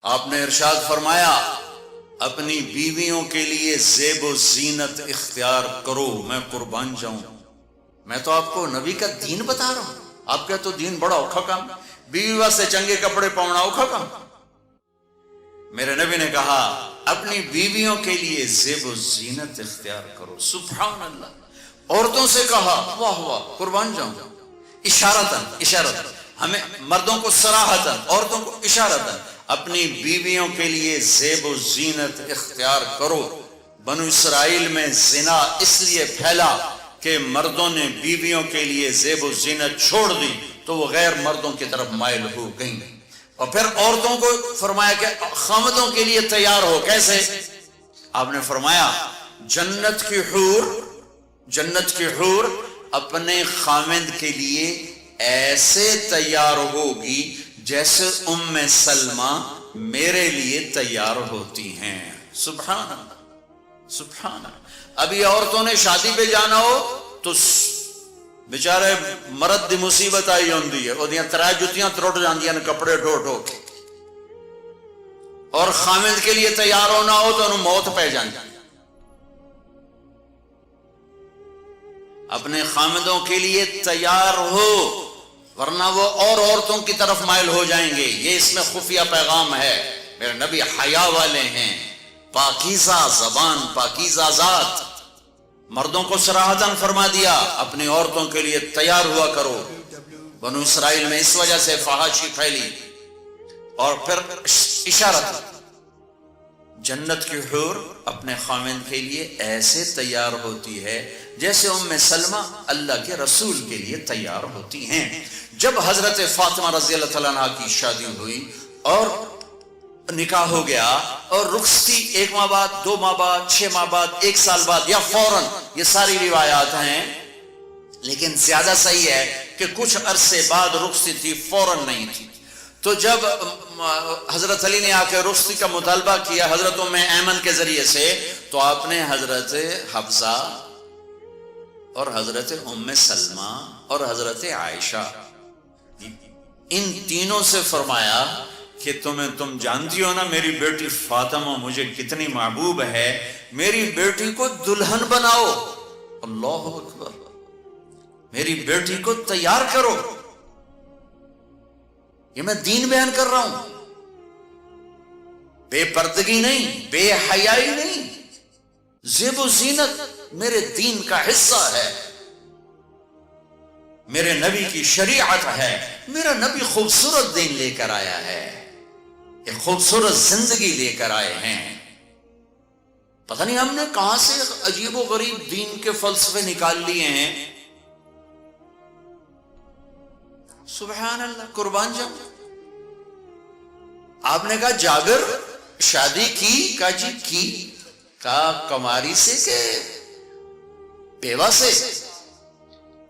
آپ نے ارشاد فرمایا اپنی بیویوں کے لیے زیب و زینت اختیار کرو، میں قربان جاؤں۔ میں تو آپ کو نبی کا دین بتا رہا ہوں، آپ کا تو دین بڑا اوکھا کام، بیوی واسطے چنگے کپڑے پاؤنا اوکھا کام۔ میرے نبی نے کہا اپنی بیویوں کے لیے زیب و زینت اختیار کرو۔ سبحان اللہ۔ عورتوں سے کہا، واہ واہ، قربان جاؤں، اشارتاً ہمیں مردوں کو صراحتاً، عورتوں کو اشارتاً، اپنی بیویوں کے لیے زیب و زینت اختیار کرو۔ بنو اسرائیل میں زنا اس لیے پھیلا کہ مردوں نے بیویوں کے لیے زیب و زینت چھوڑ دی تو وہ غیر مردوں کی طرف مائل ہو گئیں، اور پھر عورتوں کو فرمایا کہ خامدوں کے لیے تیار ہو۔ کیسے؟ آپ نے فرمایا جنت کی حور اپنے خامد کے لیے ایسے تیار ہوگی جیسے ام سلمہ میرے لیے تیار ہوتی ہیں۔ سبحان اللہ، سبحان اللہ۔ ابھی عورتوں نے شادی پہ جانا ہو تو بیچارے مرد دی مصیبت آئی ہوندی ہے، اودیاں ترائے جتیاں تروٹ جاندیاں نے کپڑے ڈھو ڈھو کے، اور خامد کے لیے تیار ہونا ہو تو انہوں موت پہ جاندی۔ اپنے خامدوں کے لیے تیار ہو ورنہ وہ اور عورتوں کی طرف مائل ہو جائیں گے۔ یہ اس میں خفیہ پیغام ہے۔ میرے نبی حیا والے ہیں، پاکیزہ زبان، پاکیزہ ذات۔ مردوں کو صراحتاً فرما دیا اپنی عورتوں کے لیے تیار ہوا کرو۔ بنو اسرائیل میں اس وجہ سے فحاشی پھیلی۔ اور پھر اشارت، جنت کی حور اپنے خامند کے لیے ایسے تیار ہوتی ہے جیسے ام سلمہ اللہ کے رسول کے لیے تیار ہوتی ہیں۔ جب حضرت فاطمہ رضی اللہ تعالیٰ عنہ کی شادی ہوئی اور نکاح ہو گیا اور رخصتی 1 ماہ بعد، 2 ماہ بعد، 6 ماہ بعد، 1 سال بعد یا فوراً، یہ ساری روایات ہیں، لیکن زیادہ صحیح ہے کہ کچھ عرصے بعد رخصتی تھی، فوراً نہیں تھی۔ تو جب حضرت علی نے آ کے رخصتی کا مطالبہ کیا حضرت ام ایمن کے ذریعے سے، تو آپ نے حضرت حفصہ اور حضرت ام سلمہ اور حضرت عائشہ ان تینوں سے فرمایا کہ تم جانتی ہو نا میری بیٹی فاطمہ مجھے کتنی محبوب ہے، میری بیٹی کو دلہن بناؤ۔ اللہ اکبر، میری بیٹی کو تیار کرو۔ یہ میں دین بیان کر رہا ہوں، بے پردگی نہیں، بے حیائی نہیں، زیب و زینت میرے دین کا حصہ ہے، میرے نبی کی شریعت ہے۔ میرا نبی خوبصورت دین لے کر آیا ہے، ایک خوبصورت زندگی لے کر آئے ہیں۔ پتہ نہیں ہم نے کہاں سے عجیب و غریب دین کے فلسفے نکال لیے ہیں۔ سبحان اللہ، قربان جاؤں۔ آپ نے کہا جابر شادی کی؟ کہا جی کی۔ کہا کماری سے کہ بیوہ سے؟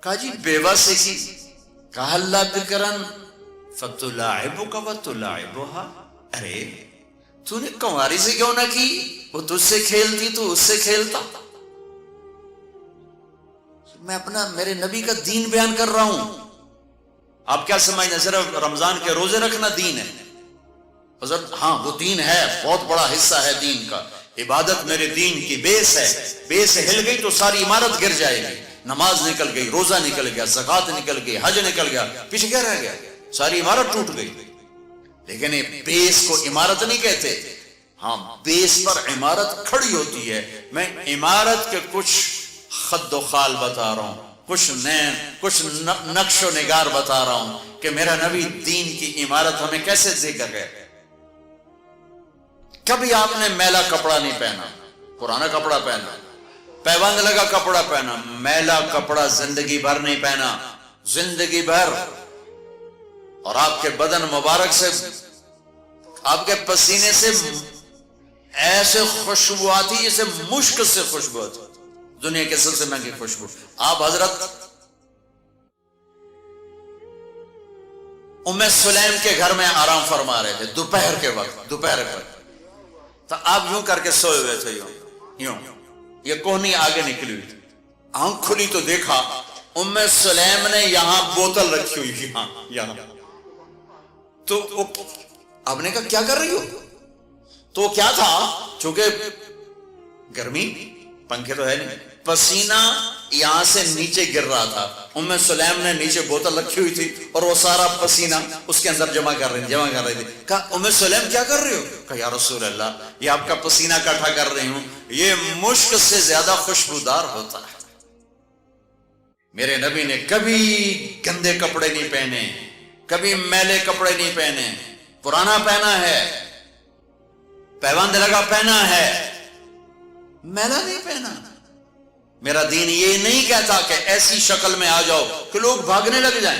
کہا جی بیوہ سے کی۔ کہا اللہ بکرن فتلاعبک وتلاعبها، ارے تو نے کماری سے کیوں نہ کی؟ وہ تجھ سے کھیلتی تو اس سے کھیلتا۔ میں میرے نبی کا دین بیان کر رہا ہوں۔ آپ کیا سمجھنا صرف رمضان کے روزے رکھنا دین ہے؟ حضرت ہاں وہ دین ہے، بہت بڑا حصہ ہے دین کا۔ عبادت میرے دین کی بیس ہے، بیس ہل گئی تو ساری عمارت گر جائے گی۔ نماز نکل گئی، روزہ نکل گیا، زکوٰۃ نکل گئی، حج نکل گیا، پیچھے کیا رہ گیا؟ ساری عمارت ٹوٹ گئی۔ لیکن بیس کو عمارت نہیں کہتے، ہاں بیس پر عمارت کھڑی ہوتی ہے۔ میں عمارت کے کچھ خد و خال بتا رہا ہوں، کچھ نقش و نگار بتا رہا ہوں کہ میرا نبی دین کی عمارت ہمیں کیسے ذکر ہے۔ کبھی آپ نے میلا کپڑا نہیں پہنا، پرانا کپڑا پہنا، پیوند لگا کپڑا پہنا، میلا کپڑا زندگی بھر نہیں پہنا، زندگی بھر۔ اور آپ کے بدن مبارک سے، آپ کے پسینے سے ایسے خوشبو آتی جیسے مشک سے خوشبو آتی، دنیا کے سب سے مہنگی خوشبو۔ آپ حضرت ام سلیم کے گھر میں آرام فرما رہے تھے دوپہر کے وقت، تو آپ یوں کر کے سوئے ہوئے تھے، یوں یہ کوہنی آگے نکلی ہوئی تھی۔ آنکھ کھلی تو دیکھا ام سلیم نے یہاں بوتل رکھی ہوئی، یہاں تو آپ نے کہا کیا کر رہی ہو؟ تو کیا تھا، چونکہ گرمی، پنکھے تو ہے نہیں، پسینہ یہاں سے نیچے گر رہا تھا. ام سلیم نے نیچے بوتل رکھی ہوئی تھی اور وہ سارا پسینہ اس کے اندر جمع کر رہی تھی. کہا ام سلیم کیا کر رہے ہو؟ کہا یا رسول اللہ یہ آپ کا پسینہ اکٹھا کر رہی ہوں، یہ مشک سے زیادہ خوشبودار ہوتا ہے. میرے نبی نے کبھی گندے کپڑے نہیں پہنے، کبھی میلے کپڑے نہیں پہنے. پرانا پہنا ہے، پیوند لگا پہنا ہے، میلا نہیں پہنا. میرا دین یہ نہیں کہتا کہ ایسی شکل میں آ جاؤ کہ لوگ بھاگنے لگ جائیں.